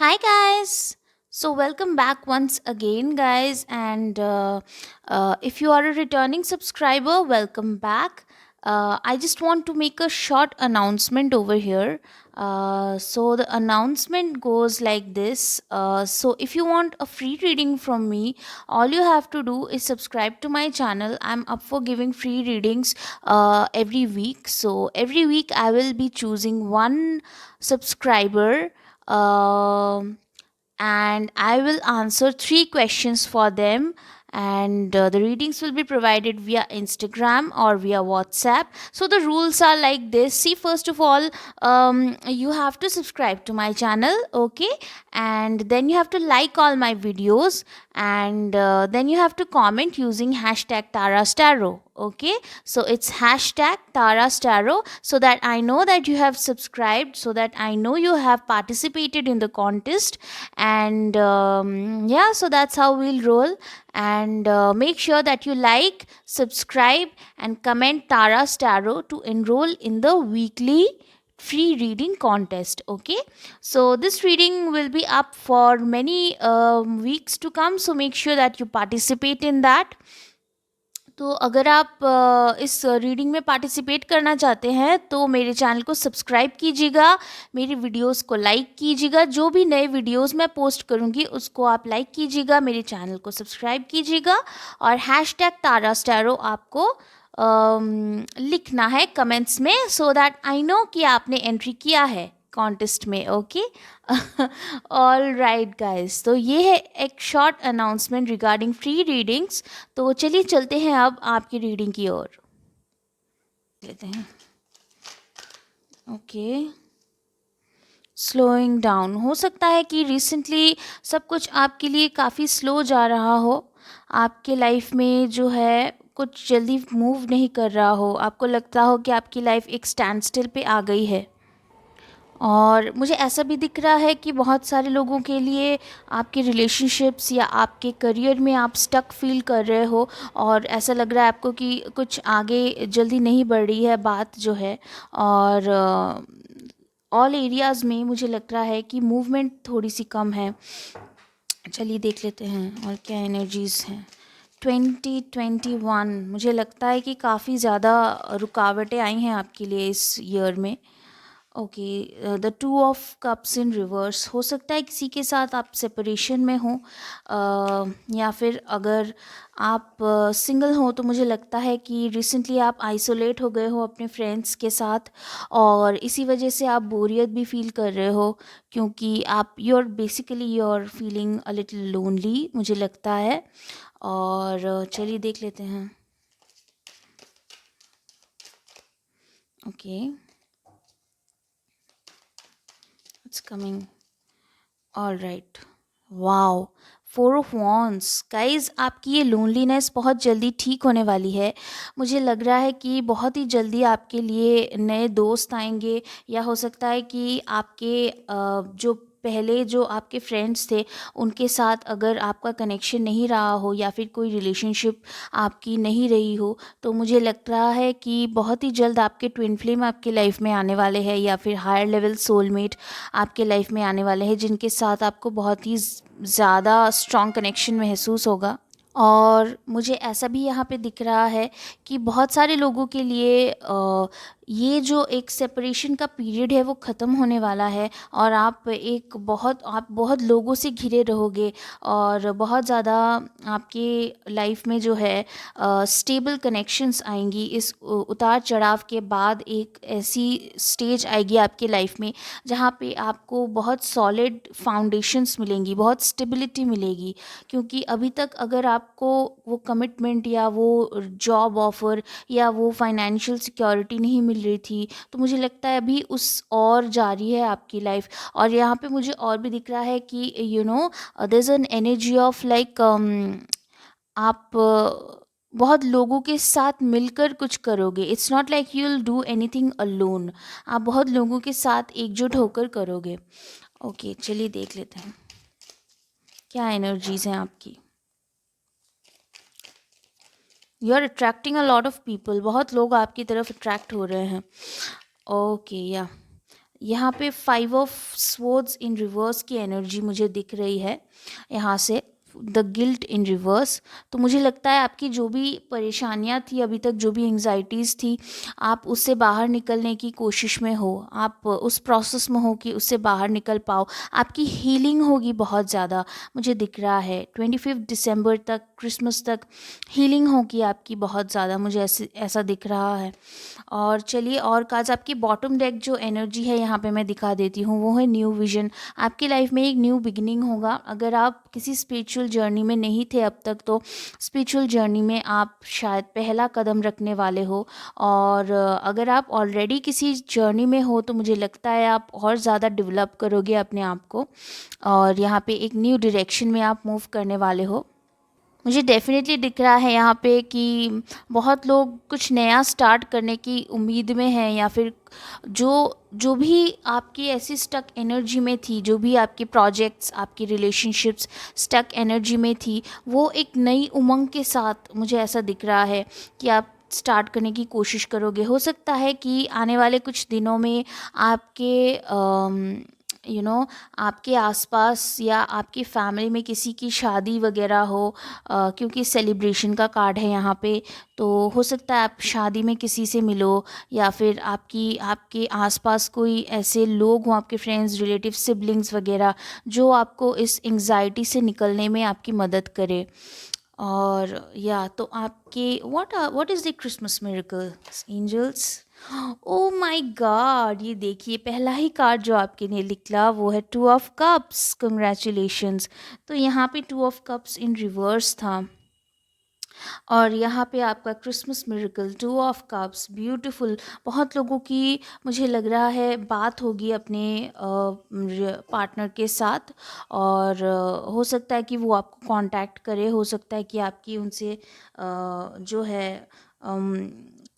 Hi guys. So welcome back once again, guys. And if you are a returning subscriber, welcome back. I just want to make a short announcement over here. So the announcement goes like this. So if you want a free reading from me, all you have to do is subscribe to my channel. I'm up for giving free readings every week. So every week I will be choosing one subscriber, and I will answer three questions for them. And the readings will be provided via Instagram or via WhatsApp. So the rules are like this. See, first of all, you have to subscribe to my channel, okay? And then you have to like all my videos, and then you have to comment using hashtag Tarastaro, okay? So it's hashtag Tarastaro, so that I know that you have subscribed, so that I know you have participated in the contest. And yeah, so that's how we'll roll. And make sure that you like, subscribe, and comment Tara Starro to enroll in the weekly free reading contest, okay? So this reading will be up for many weeks to come, so make sure that you participate in that. तो अगर आप इस reading में participate करना चाहते हैं तो मेरे चैनल को सब्सक्राइब कीजिएगा, मेरी वीडियोस को लाइक कीजिएगा, जो भी नए वीडियोस मैं पोस्ट करूँगी उसको आप लाइक कीजिएगा, मेरे चैनल को सब्सक्राइब कीजिएगा, और हैशटैग तारा स्टैरो आपको लिखना है कमेंट्स में, सो दैट आई नो कि आपने एंट्री किया है कॉन्टेस्ट में, ओके? ऑल राइट गाइज, तो ये है एक short announcement regarding free readings. तो चलिए चलते हैं अब आपकी रीडिंग की ओर, लेते हैं। Okay, slowing down. हो सकता है कि रिसेंटली सब कुछ आपके लिए काफ़ी स्लो जा रहा हो, आपके लाइफ में जो है कुछ जल्दी मूव नहीं कर रहा हो, आपको लगता हो कि आपकी लाइफ एक स्टैंड स्टिल पे आ गई है। और मुझे ऐसा भी दिख रहा है कि बहुत सारे लोगों के लिए आपके रिलेशनशिप्स या आपके करियर में आप स्टक फील कर रहे हो, और ऐसा लग रहा है आपको कि कुछ आगे जल्दी नहीं बढ़ रही है बात जो है। और ऑल एरियाज़ में मुझे लग रहा है कि मूवमेंट थोड़ी सी कम है। चलिए देख लेते हैं और क्या एनर्जीज़ हैं। 2021 मुझे लगता है कि काफ़ी ज़्यादा रुकावटें आई हैं आपके लिए इस ईयर में। Okay, the two of cups in reverse. हो सकता है किसी के साथ आप सेपरेशन में हो, या फिर अगर आप सिंगल हो तो मुझे लगता है कि रिसेंटली आप आइसोलेट हो गए हो अपने फ्रेंड्स के साथ, और इसी वजह से आप बोरियत भी फील कर रहे हो, क्योंकि आप you are feeling a little lonely मुझे लगता है। और चलिए देख लेते हैं। Okay, it's coming. All right, wow, four of wands. Guys, आपकी ये लोनलीनेस बहुत जल्दी ठीक होने वाली है। मुझे लग रहा है कि बहुत ही जल्दी आपके लिए नए दोस्त आएंगे, या हो सकता है कि आपके जो पहले जो आपके फ्रेंड्स थे उनके साथ अगर आपका कनेक्शन नहीं रहा हो, या फिर कोई रिलेशनशिप आपकी नहीं रही हो, तो मुझे लग रहा है कि बहुत ही जल्द आपके ट्विन फ्लेम आपके लाइफ में आने वाले हैं, या फिर हायर लेवल सोलमेट आपके लाइफ में आने वाले हैं, जिनके साथ आपको बहुत ही ज़्यादा स्ट्रॉन्ग कनेक्शन महसूस होगा। और मुझे ऐसा भी यहाँ पे दिख रहा है कि बहुत सारे लोगों के लिए ये जो एक सेपरेशन का पीरियड है वो ख़त्म होने वाला है, और आप बहुत लोगों से घिरे रहोगे, और बहुत ज़्यादा आपके लाइफ में जो है स्टेबल कनेक्शंस आएंगी। इस उतार चढ़ाव के बाद एक ऐसी स्टेज आएगी आपके लाइफ में जहाँ पे आपको बहुत सॉलिड फाउंडेशंस मिलेंगी, बहुत स्टेबिलिटी मिलेगी। क्योंकि अभी तक अगर आपको वो कमिटमेंट या वो जॉब ऑफ़र या वो फाइनेंशियल सिक्योरिटी नहीं मिल रही थी, तो मुझे लगता है अभी उस और जारी है आपकी लाइफ। और यहाँ पे मुझे और भी दिख रहा है कि there is an energy of like आप बहुत लोगों के साथ मिलकर कुछ करोगे। It's not like you will do anything alone, आप बहुत लोगों के साथ एकजुट होकर करोगे। ओके, चलिए देख लेते हैं क्या एनर्जीज़ हैं आपकी। You are attracting a lot of people, बहुत लोग आपकी तरफ अट्रैक्ट हो रहे हैं। ओके, या यहाँ पे 5 ऑफ स्वॉर्ड्स इन रिवर्स की एनर्जी मुझे दिख रही है यहाँ से, द गिल्ट इन रिवर्स। तो मुझे लगता है आपकी जो भी परेशानियाँ थी अभी तक, जो भी एंग्जाइटीज़ थी, आप उससे बाहर निकलने की कोशिश में हो, आप उस प्रोसेस में हो कि उससे बाहर निकल पाओ। आपकी हीलिंग होगी बहुत ज़्यादा, मुझे दिख रहा है 25 दिसंबर तक, क्रिसमस तक हीलिंग होगी आपकी बहुत ज़्यादा, मुझे ऐसा दिख रहा है। और चलिए, और काज आपकी बॉटम डेक जो एनर्जी है यहाँ पे मैं दिखा देती हूँ, वो है न्यू विजन। आपकी लाइफ में एक न्यू बिगिनिंग होगा। अगर आप किसी स्पिरिचुअल जर्नी में नहीं थे अब तक, तो स्पिरिचुअल जर्नी में आप शायद पहला कदम रखने वाले हो। और अगर आप ऑलरेडी किसी जर्नी में हो तो मुझे लगता है आप और ज़्यादा डेवलप करोगे अपने आप को, और यहाँ पे एक न्यू डायरेक्शन में आप मूव करने वाले हो। मुझे डेफ़िनेटली दिख रहा है यहाँ पे कि बहुत लोग कुछ नया स्टार्ट करने की उम्मीद में हैं, या फिर जो जो भी आपकी ऐसी स्टक एनर्जी में थी, जो भी आपके प्रोजेक्ट्स, आपकी रिलेशनशिप्स स्टक एनर्जी में थी, वो एक नई उमंग के साथ मुझे ऐसा दिख रहा है कि आप स्टार्ट करने की कोशिश करोगे। हो सकता है कि आने वाले कुछ दिनों में आपके आपके आसपास या आपकी फैमिली में किसी की शादी वगैरह हो, क्योंकि सेलिब्रेशन का कार्ड है यहाँ पे। तो हो सकता है आप शादी में किसी से मिलो, या फिर आपके आसपास कोई ऐसे लोग हों, आपके फ्रेंड्स, रिलेटिव, सिबलिंग्स वगैरह, जो आपको इस एंग्जाइटी से निकलने में आपकी मदद करे। और या तो आपके what is the Christmas miracle angels. Oh my God, ये देखिए पहला ही कार्ड जो आपके लिए निकला वो है टू ऑफ कप्स। कंग्रेचुलेशंस। तो यहाँ पे two of cups in reverse था, और यहाँ पे आपका Christmas miracle two of cups, beautiful. बहुत लोगों की मुझे लग रहा है बात होगी अपने पार्टनर के साथ, और हो सकता है कि वो आपको कांटेक्ट करे, हो सकता है कि आपकी उनसे जो है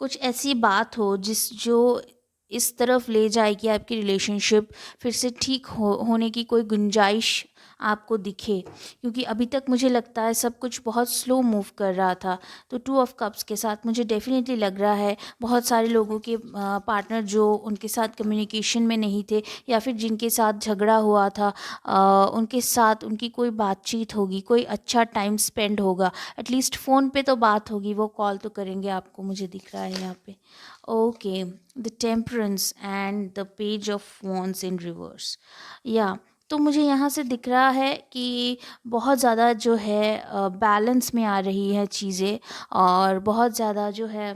कुछ ऐसी बात हो जो इस तरफ ले जाए कि आपकी रिलेशनशिप फिर से ठीक होने की कोई गुंजाइश आपको दिखे, क्योंकि अभी तक मुझे लगता है सब कुछ बहुत स्लो मूव कर रहा था। तो टू ऑफ कप्स के साथ मुझे डेफिनेटली लग रहा है बहुत सारे लोगों के पार्टनर जो उनके साथ कम्युनिकेशन में नहीं थे, या फिर जिनके साथ झगड़ा हुआ था, उनके साथ उनकी कोई बातचीत होगी, कोई अच्छा टाइम स्पेंड होगा, एटलीस्ट फ़ोन पे तो बात होगी, वो कॉल तो करेंगे आपको, मुझे दिख रहा है यहाँ पे। Okay, the temperance and the page of wands in reverse. या तो मुझे यहाँ से दिख रहा है कि बहुत ज़्यादा जो है बैलेंस में आ रही है चीज़ें, और बहुत ज़्यादा जो है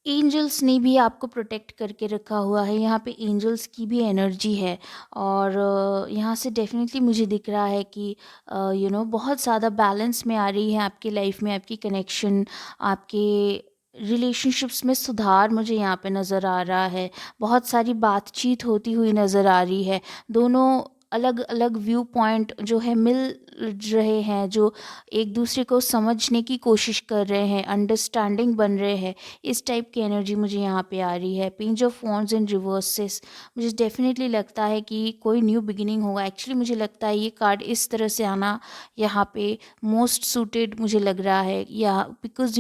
एंजल्स ने भी आपको प्रोटेक्ट करके रखा हुआ है। यहाँ पे एंजल्स की भी एनर्जी है, और यहाँ से डेफिनेटली मुझे दिख रहा है कि बहुत ज़्यादा बैलेंस में आ रही है आपकी लाइफ में, आपकी कनेक्शन, आपके रिलेशनशिप्स में सुधार मुझे यहाँ पे नज़र आ रहा है। बहुत सारी बातचीत होती हुई नज़र आ रही है। दोनों अलग अलग व्यू पॉइंट जो है मिल रहे हैं, जो एक दूसरे को समझने की कोशिश कर रहे हैं, अंडरस्टैंडिंग बन रहे हैं। इस टाइप की एनर्जी मुझे यहाँ पे आ रही है। Page of wands in reverses, मुझे डेफिनेटली लगता है कि कोई न्यू बिगिनिंग होगा। एक्चुअली मुझे लगता है ये कार्ड इस तरह से आना यहाँ पे मोस्ट सूटेड मुझे लग रहा है, या बिकॉज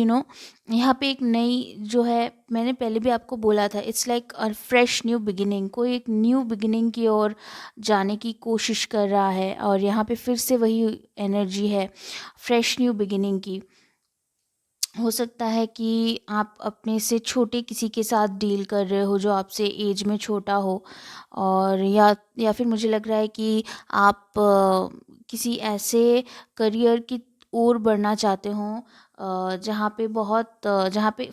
यहाँ पे एक नई जो है, मैंने पहले भी आपको बोला था, it's like a fresh new beginning. कोई एक न्यू बिगिनिंग की ओर जाने की कोशिश कर रहा है, और यहाँ पे फिर से वही एनर्जी है फ्रेश न्यू बिगिनिंग की। हो सकता है कि आप अपने से छोटे किसी के साथ डील कर रहे हो जो आपसे एज में छोटा हो, और या फिर मुझे लग रहा है कि आप किसी ऐसे करियर की ओर बढ़ना चाहते हो जहाँ पे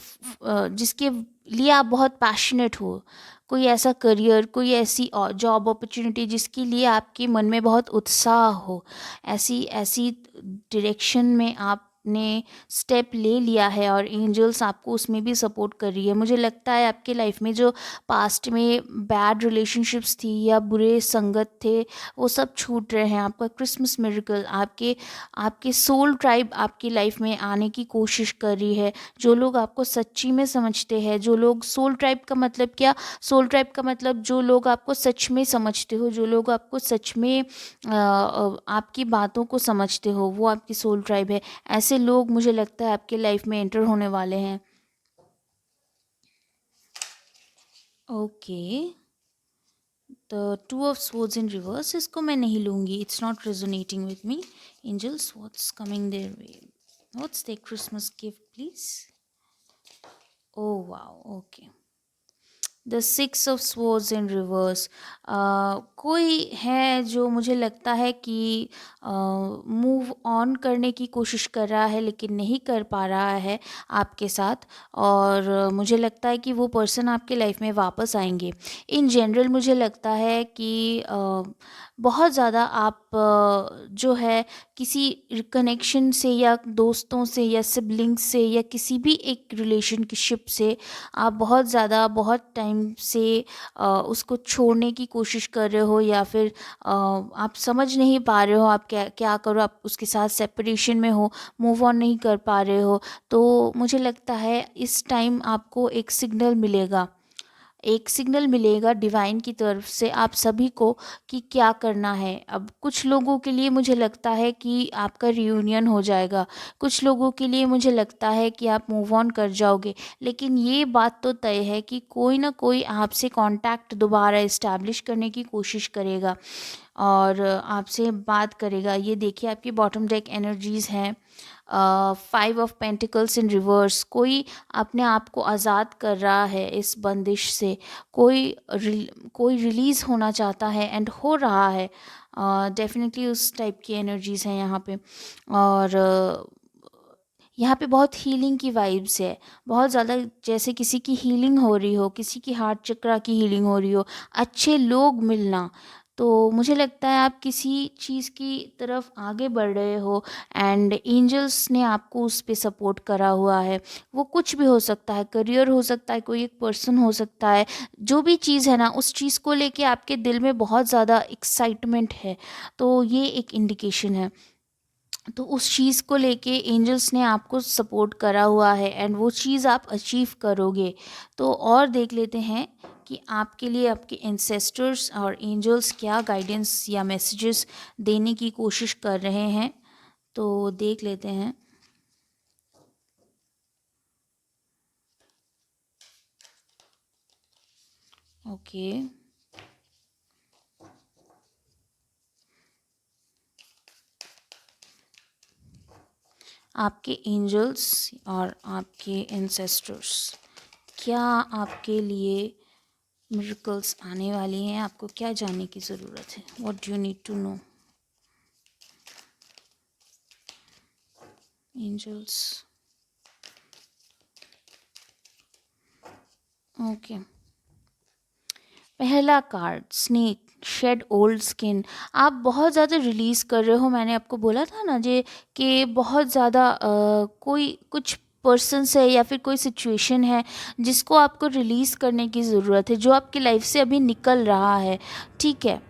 जिसके लिए आप बहुत पैशनेट हो। कोई ऐसा करियर, कोई ऐसी जॉब अपॉर्चुनिटी जिसके लिए आपके मन में बहुत उत्साह हो, ऐसी ऐसी डायरेक्शन में आपने स्टेप ले लिया है, और एंजल्स आपको उसमें भी सपोर्ट कर रही है। मुझे लगता है आपके लाइफ में जो पास्ट में बैड रिलेशनशिप्स थी या बुरे संगत थे, वो सब छूट रहे हैं। आपका क्रिसमस मिरेकल, आपके आपके सोल ट्राइब आपकी लाइफ में आने की कोशिश कर रही है। जो लोग आपको सच्ची में समझते हैं, जो लोग सोल ट्राइब का मतलब क्या, सोल ट्राइब का मतलब जो लोग आपको सच में समझते हो, जो लोग आपको सच में आपकी बातों को समझते हो, वो आपकी सोल ट्राइब है। ऐसे लोग मुझे लगता है आपके लाइफ में एंटर होने वाले हैं। Okay, the two of swords in reverse, इसको मैं नहीं लूँगी, it's not resonating with me. Angels, what's coming their way, what's the Christmas gift please. Oh wow, okay. The six of swords in reverse, कोई है जो मुझे लगता है कि मूव ऑन करने की कोशिश कर रहा है लेकिन नहीं कर पा रहा है आपके साथ. और मुझे लगता है कि वो पर्सन आपके लाइफ में वापस आएंगे. इन जनरल मुझे लगता है कि बहुत ज़्यादा आप जो है किसी कनेक्शन से या दोस्तों से या सिबलिंग्स से या किसी भी एक रिलेशनशिप से आप बहुत ज़्यादा बहुत टाइम से उसको छोड़ने की कोशिश कर रहे हो, या फिर आप समझ नहीं पा रहे हो आप क्या क्या करो, आप उसके साथ सेपरेशन में हो, मूव ऑन नहीं कर पा रहे हो. तो मुझे लगता है इस टाइम आपको एक सिग्नल मिलेगा, एक सिग्नल मिलेगा डिवाइन की तरफ से आप सभी को कि क्या करना है. अब कुछ लोगों के लिए मुझे लगता है कि आपका रियूनियन हो जाएगा, कुछ लोगों के लिए मुझे लगता है कि आप मूव ऑन कर जाओगे. लेकिन ये बात तो तय है कि कोई ना कोई आपसे कांटेक्ट दोबारा इस्टेब्लिश करने की कोशिश करेगा और आपसे बात करेगा. ये देखिए आपकी बॉटम डेक एनर्जीज़ हैं. Five of pentacles in reverse, कोई अपने आप को आज़ाद कर रहा है इस बंदिश से, कोई रिलीज़ होना चाहता है एंड हो रहा है. डेफिनेटली उस टाइप की एनर्जीज़ हैं यहाँ पे. और यहाँ पे बहुत हीलिंग की वाइब्स है, बहुत ज़्यादा, जैसे किसी की हीलिंग हो रही हो, किसी की हार्ट चक्रा की हीलिंग हो रही हो, अच्छे लोग मिलना. तो मुझे लगता है आप किसी चीज़ की तरफ आगे बढ़ रहे हो एंड एंजल्स ने आपको उस पे सपोर्ट करा हुआ है. वो कुछ भी हो सकता है, करियर हो सकता है, कोई एक पर्सन हो सकता है, जो भी चीज़ है ना उस चीज़ को लेके आपके दिल में बहुत ज़्यादा एक्साइटमेंट है. तो ये एक इंडिकेशन है. तो उस चीज़ को लेके एंजल्स ने आपको सपोर्ट करा हुआ है एंड वो चीज़ आप अचीव करोगे. तो और देख लेते हैं कि आपके लिए आपके एंसेस्टर्स और एंजल्स क्या गाइडेंस या मैसेजेस देने की कोशिश कर रहे हैं. तो देख लेते हैं. ओके, आपके एंजल्स और आपके एंसेस्टर्स क्या आपके लिए मिरेकल्स आने वाली हैं. आपको क्या जानने की ज़रूरत है, what do you need to know. Angels, okay. पहला card snake shed old skin, आप बहुत ज़्यादा रिलीज़ कर रहे हो. मैंने आपको बोला था ना जे कि बहुत ज़्यादा कोई कुछ पर्सन्स है या फिर कोई सिचुएशन है जिसको आपको रिलीज़ करने की ज़रूरत है, जो आपकी लाइफ से अभी निकल रहा है. ठीक है,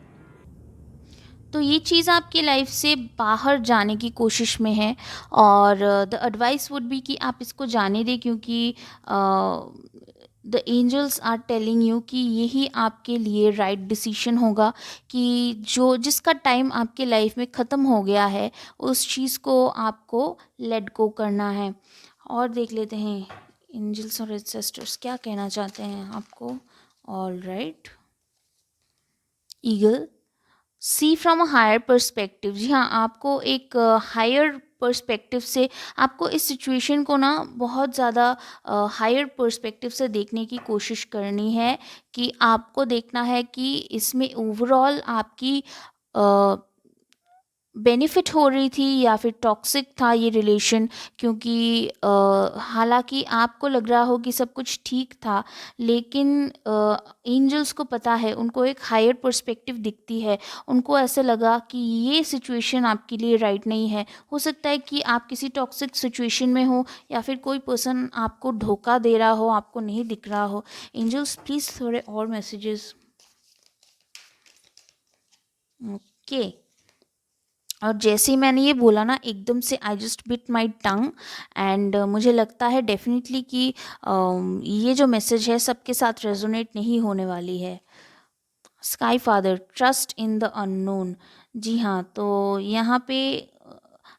तो ये चीज़ आपकी लाइफ से बाहर जाने की कोशिश में है. और द एडवाइस वुड बी कि आप इसको जाने दें, क्योंकि the angels are telling you कि यही आपके लिए राइट डिसीजन होगा, कि जो जिसका टाइम आपके लाइफ में ख़त्म हो गया है उस चीज़ को आपको लेट गो करना है. और देख लेते हैं एंजल्स और एंसेस्टर्स क्या कहना चाहते हैं आपको. All right, eagle, see from a higher perspective. जी हाँ, आपको एक हायर पर्सपेक्टिव से आपको इस सिचुएशन को ना बहुत ज़्यादा हायर पर्सपेक्टिव से देखने की कोशिश करनी है. कि आपको देखना है कि इसमें ओवरऑल आपकी बेनिफिट हो रही थी या फिर टॉक्सिक था ये रिलेशन. क्योंकि हालांकि आपको लग रहा हो कि सब कुछ ठीक था, लेकिन एंजल्स को पता है, उनको एक हायर पर्सपेक्टिव दिखती है. उनको ऐसे लगा कि ये सिचुएशन आपके लिए राइट नहीं है. हो सकता है कि आप किसी टॉक्सिक सिचुएशन में हो या फिर कोई पर्सन आपको धोखा दे रहा हो, आपको नहीं दिख रहा हो. एंजल्स प्लीज़ थोड़े और मैसेजेस. ओके, और जैसे ही मैंने ये बोला ना, एकदम से I just bit my tongue and मुझे लगता है डेफिनेटली कि ये जो मैसेज है सबके साथ रेजोनेट नहीं होने वाली है. Sky father, trust in the unknown. जी हाँ, तो यहाँ पे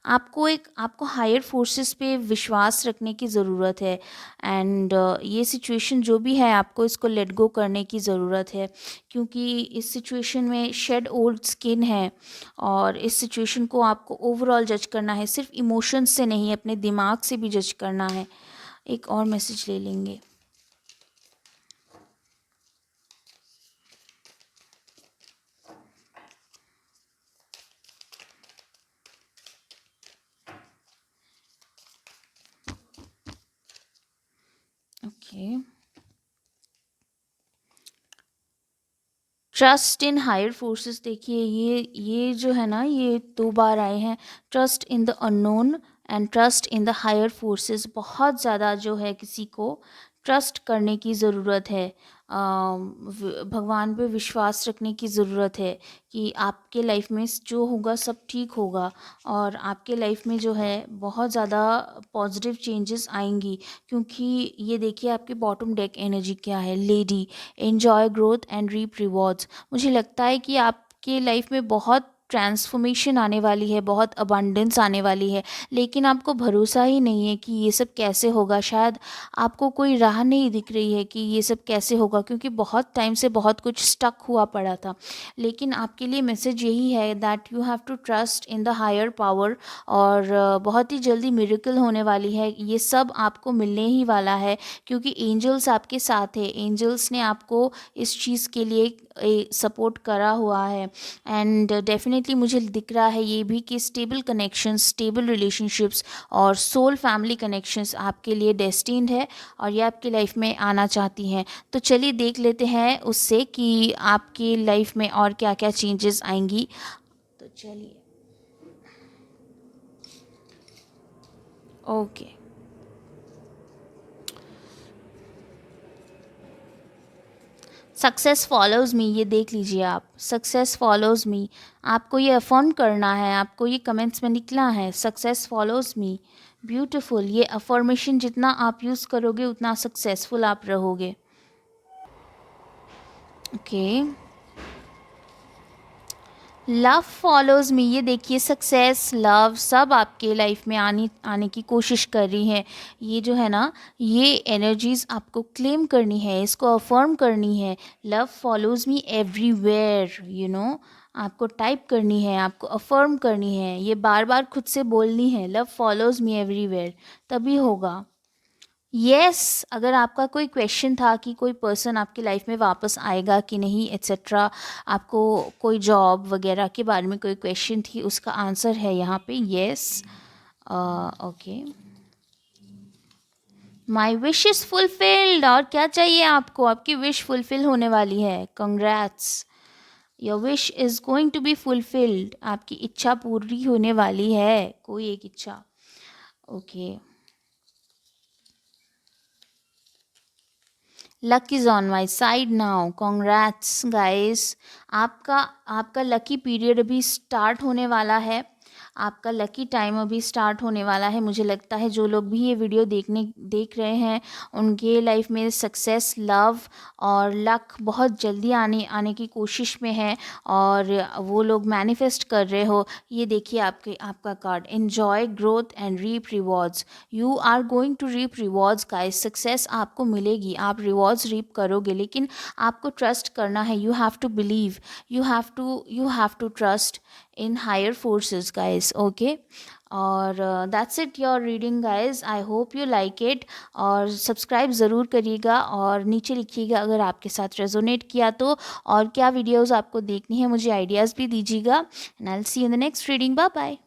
आपको हायर फोर्सेस पे विश्वास रखने की ज़रूरत है। एंड ये सिचुएशन जो भी है आपको इसको लेट गो करने की ज़रूरत है, क्योंकि इस सिचुएशन में शेड ओल्ड स्किन है और इस सिचुएशन को आपको ओवरऑल जज करना है, सिर्फ इमोशंस से नहीं, अपने दिमाग से भी जज करना है। एक और मैसेज ले लेंगे। Okay, trust in higher forces. देखिए ये जो है ना, ये 2 बार आए हैं, trust in the unknown and trust in the higher forces. बहुत ज़्यादा जो है किसी को ट्रस्ट करने की ज़रूरत है, भगवान पे विश्वास रखने की ज़रूरत है कि आपके लाइफ में जो होगा सब ठीक होगा और आपके लाइफ में जो है बहुत ज़्यादा पॉजिटिव चेंजेस आएंगी। क्योंकि ये देखिए आपके बॉटम डेक एनर्जी क्या है, lady, enjoy growth and reap rewards. मुझे लगता है कि आपके लाइफ में बहुत ट्रांसफॉर्मेशन आने वाली है, बहुत अबंडेंस आने वाली है, लेकिन आपको भरोसा ही नहीं है कि ये सब कैसे होगा। शायद आपको कोई राह नहीं दिख रही है कि ये सब कैसे होगा, क्योंकि बहुत टाइम से बहुत कुछ स्टक हुआ पड़ा था। लेकिन आपके लिए मैसेज यही है that you have to trust in the higher power, और बहुत ही जल्दी मिरेकल होने वाली है। ये सब आपको मिलने ही वाला है, क्योंकि एंजल्स आपके साथ है। एंजल्स ने आपको इस चीज़ के लिए सपोर्ट करा हुआ है। एंड डेफिनेटली मुझे दिख रहा है ये भी कि स्टेबल कनेक्शंस, स्टेबल रिलेशनशिप्स और सोल फैमिली कनेक्शंस आपके लिए डेस्टिन्ड है और ये आपकी लाइफ में आना चाहती हैं। तो चलिए देख लेते हैं उससे कि आपकी लाइफ में और क्या क्या चेंजेस आएंगी। तो चलिए, ओके, सक्सेस फॉलोज़ मी, ये देख लीजिए आप, सक्सेस फॉलोज़ मी। आपको ये अफर्म करना है, आपको ये कमेंट्स में निकला है, सक्सेस फॉलोज़ मी। ब्यूटीफुल, ये अफर्मेशन जितना आप यूज़ करोगे उतना सक्सेसफुल आप रहोगे। ओके, लव फॉलोज़ मी, ये देखिए सक्सेस, लव सब आपके लाइफ में आने आने की कोशिश कर रही है। ये जो है ना, ये एनर्जीज आपको क्लेम करनी है, इसको अफर्म करनी है। लव फॉलोज़ मी एवरीवेयर, आपको टाइप करनी है, आपको अफर्म करनी है, ये बार बार खुद से बोलनी है, लव फॉलोज़ मी एवरीवेयर, तभी होगा। यस, अगर आपका कोई क्वेश्चन था कि कोई पर्सन आपकी लाइफ में वापस आएगा कि नहीं एट्सेट्रा, आपको कोई जॉब वगैरह के बारे में कोई क्वेश्चन थी, उसका आंसर है यहाँ पे yes. Okay, my wish is fulfilled. और क्या चाहिए आपको, आपकी विश फुलफिल होने वाली है, congrats, your wish is going to be fulfilled. आपकी इच्छा पूरी होने वाली है, कोई एक इच्छा। Okay, luck is on my side now, congrats guys. आपका आपका लकी पीरियड अभी स्टार्ट होने वाला है, आपका लकी टाइम अभी स्टार्ट होने वाला है। मुझे लगता है जो लोग भी ये वीडियो देख रहे हैं उनके लाइफ में सक्सेस, लव और लक बहुत जल्दी आने आने की कोशिश में है और वो लोग मैनिफेस्ट कर रहे हो। ये देखिए आपका card, enjoy growth and reap rewards. You are going to reap rewards guys, success आपको मिलेगी, आप रिवॉर्ड्स रीप करोगे, लेकिन आपको ट्रस्ट करना है। You have to believe, you have to trust in higher forces guys. Okay, और that's it your reading guys, I hope you like it. और सब्सक्राइब ज़रूर करिएगा और नीचे लिखिएगा अगर आपके साथ रेजोनेट किया तो, और क्या वीडियोस आपको देखनी है मुझे आइडियाज़ भी दीजिएगा। And I will see you in the next reading. Bye bye.